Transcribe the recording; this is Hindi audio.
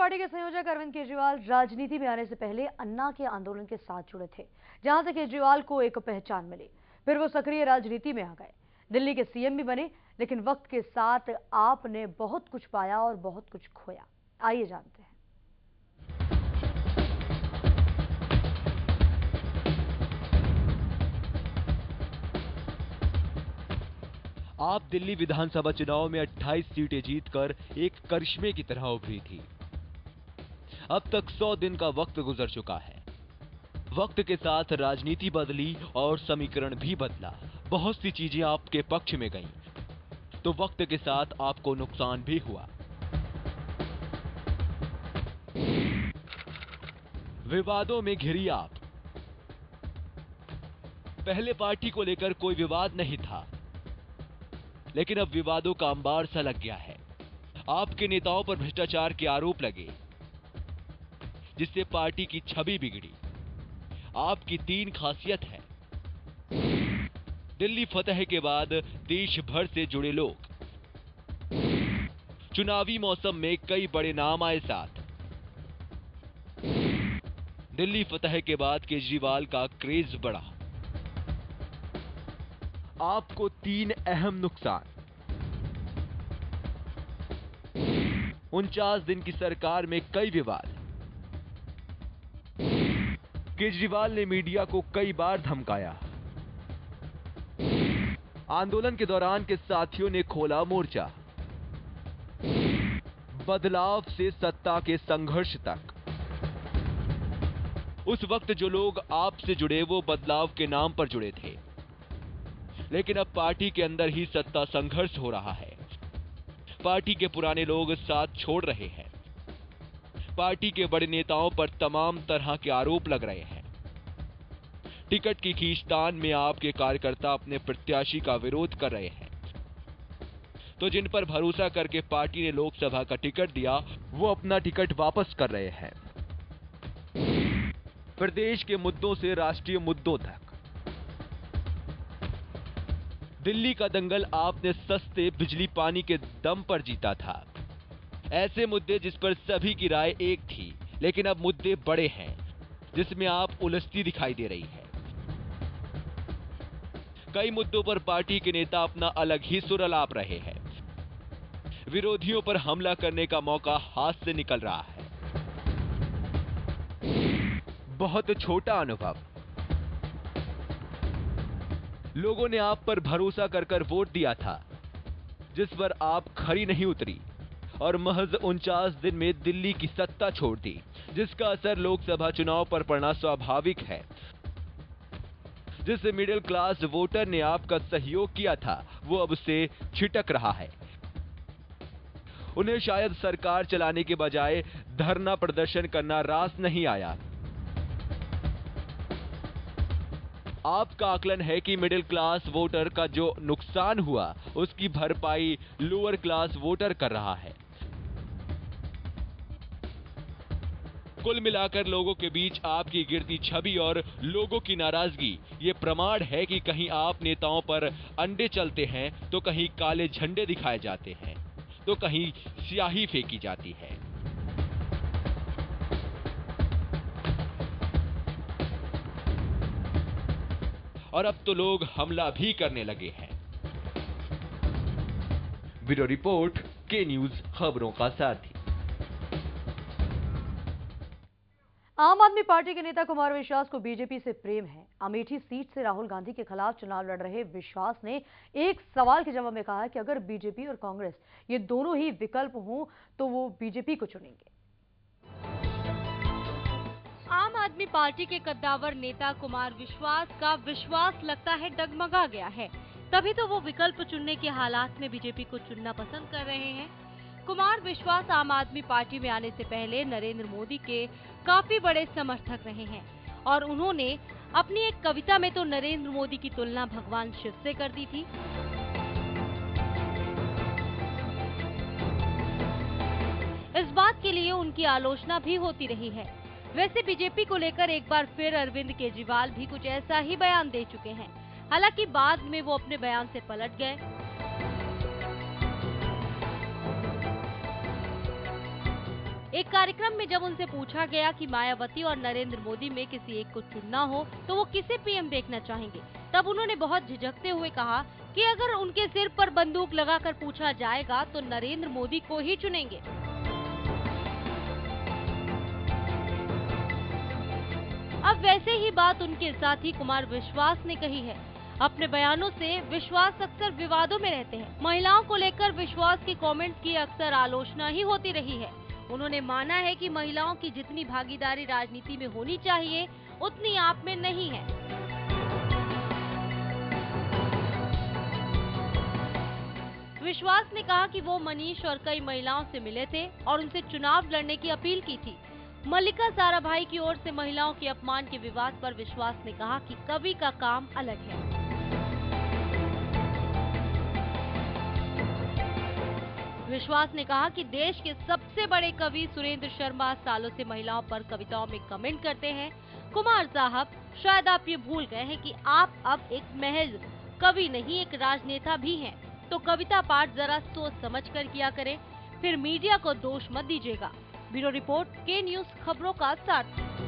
पार्टी के संयोजक अरविंद केजरीवाल राजनीति में आने से पहले अन्ना के आंदोलन के साथ जुड़े थे, जहां से केजरीवाल को एक पहचान मिली। फिर वो सक्रिय राजनीति में आ गए, दिल्ली के सीएम भी बने। लेकिन वक्त के साथ आपने बहुत कुछ पाया और बहुत कुछ खोया। आइए जानते हैं। आप दिल्ली विधानसभा चुनाव में 28 सीटें जीतकर एक करिश्मे की तरह उभरी थी। अब तक 100 दिन का वक्त गुजर चुका है। वक्त के साथ राजनीति बदली और समीकरण भी बदला। बहुत सी चीजें आपके पक्ष में गईं, तो वक्त के साथ आपको नुकसान भी हुआ। विवादों में घिरी आप। पहले पार्टी को लेकर कोई विवाद नहीं था, लेकिन अब विवादों का अंबार सा लग गया है। आपके नेताओं पर भ्रष्टाचार के आरोप लगे, जिससे पार्टी की छवि बिगड़ी। आपकी 3 खासियत है। दिल्ली फतह के बाद देश भर से जुड़े लोग। चुनावी मौसम में कई बड़े नाम आए साथ। दिल्ली फतह के बाद केजरीवाल का क्रेज बढ़ा। आपको 3 अहम नुकसान। 49 दिन की सरकार में कई विवाद। केजरीवाल ने मीडिया को कई बार धमकाया। आंदोलन के दौरान के साथियों ने खोला मोर्चा। बदलाव से सत्ता के संघर्ष तक। उस वक्त जो लोग आपसे जुड़े वो बदलाव के नाम पर जुड़े थे, लेकिन अब पार्टी के अंदर ही सत्ता संघर्ष हो रहा है। पार्टी के पुराने लोग साथ छोड़ रहे हैं। पार्टी के बड़े नेताओं पर तमाम तरह के आरोप लग रहे हैं। टिकट की खींचतान में आपके कार्यकर्ता अपने प्रत्याशी का विरोध कर रहे हैं। तो जिन पर भरोसा करके पार्टी ने लोकसभा का टिकट दिया, वो अपना टिकट वापस कर रहे हैं। प्रदेश के मुद्दों से राष्ट्रीय मुद्दों तक। दिल्ली का दंगल आपने सस्ते बिजली पानी के दम पर जीता था। ऐसे मुद्दे जिस पर सभी की राय एक थी, लेकिन अब मुद्दे बड़े हैं, जिसमें आप उलझती दिखाई दे रही है। कई मुद्दों पर पार्टी के नेता अपना अलग ही सुर अलाप रहे हैं। विरोधियों पर हमला करने का मौका हाथ से निकल रहा है। बहुत छोटा अनुभव। लोगों ने आप पर भरोसा कर वोट दिया था, जिस पर आप खरी नहीं उतरी और महज 49 दिन में दिल्ली की सत्ता छोड़ दी, जिसका असर लोकसभा चुनाव पर पड़ना स्वाभाविक है। जिस मिडिल क्लास वोटर ने आपका सहयोग किया था, वो अब से छिटक रहा है। उन्हें शायद सरकार चलाने के बजाय धरना प्रदर्शन करना रास नहीं आया। आपका आकलन है कि मिडिल क्लास वोटर का जो नुकसान हुआ, उसकी भरपाई लोअर क्लास वोटर कर रहा है। कुल मिलाकर लोगों के बीच आपकी गिरती छवि और लोगों की नाराजगी ये प्रमाण है कि कहीं आप नेताओं पर अंडे चलते हैं, तो कहीं काले झंडे दिखाए जाते हैं, तो कहीं स्याही फेंकी जाती है। और अब तो लोग हमला भी करने लगे हैं। ब्यूरो रिपोर्ट, के न्यूज, खबरों का साथी। आम आदमी पार्टी के नेता कुमार विश्वास को बीजेपी से प्रेम है। अमेठी सीट से राहुल गांधी के खिलाफ चुनाव लड़ रहे विश्वास ने एक सवाल के जवाब में कहा कि अगर बीजेपी और कांग्रेस ये दोनों ही विकल्प हों, तो वो बीजेपी को चुनेंगे। आम आदमी पार्टी के कद्दावर नेता कुमार विश्वास का विश्वास लगता है डगमगा गया है। तभी तो वो विकल्प चुनने के हालात में बीजेपी को चुनना पसंद कर रहे हैं। कुमार विश्वास आम आदमी पार्टी में आने से पहले नरेंद्र मोदी के काफी बड़े समर्थक रहे हैं और उन्होंने अपनी एक कविता में तो नरेंद्र मोदी की तुलना भगवान शिव से कर दी थी। इस बात के लिए उनकी आलोचना भी होती रही है। वैसे बीजेपी को लेकर एक बार फिर अरविंद केजरीवाल भी कुछ ऐसा ही बयान दे चुके हैं। हालांकि बाद में वो अपने बयान से पलट गए। एक कार्यक्रम में जब उनसे पूछा गया कि मायावती और नरेंद्र मोदी में किसी एक को चुनना हो तो वो किसे पीएम देखना चाहेंगे, तब उन्होंने बहुत झिझकते हुए कहा कि अगर उनके सिर पर बंदूक लगाकर पूछा जाएगा तो नरेंद्र मोदी को ही चुनेंगे। अब वैसे ही बात उनके साथी कुमार विश्वास ने कही है। अपने बयानों से विश्वास अक्सर विवादों में रहते हैं। महिलाओं को लेकर विश्वास के कमेंट्स की अक्सर आलोचना ही होती रही है। उन्होंने माना है कि महिलाओं की जितनी भागीदारी राजनीति में होनी चाहिए उतनी आप में नहीं है। विश्वास ने कहा कि वो मनीष और कई महिलाओं से मिले थे और उनसे चुनाव लड़ने की अपील की थी। मल्लिका साराभाई की ओर से महिलाओं के अपमान के विवाद पर विश्वास ने कहा कि कवि का काम अलग है। विश्वास ने कहा कि देश के सबसे बड़े कवि सुरेंद्र शर्मा सालों से महिलाओं पर कविताओं में कमेंट करते हैं। कुमार साहब, शायद आप ये भूल गए हैं कि आप अब एक महज कवि नहीं, एक राजनेता भी हैं। तो कविता पाठ जरा सोच समझ कर किया करें, फिर मीडिया को दोष मत दीजिएगा। ब्यूरो रिपोर्ट, के न्यूज़, खबरों का साथ।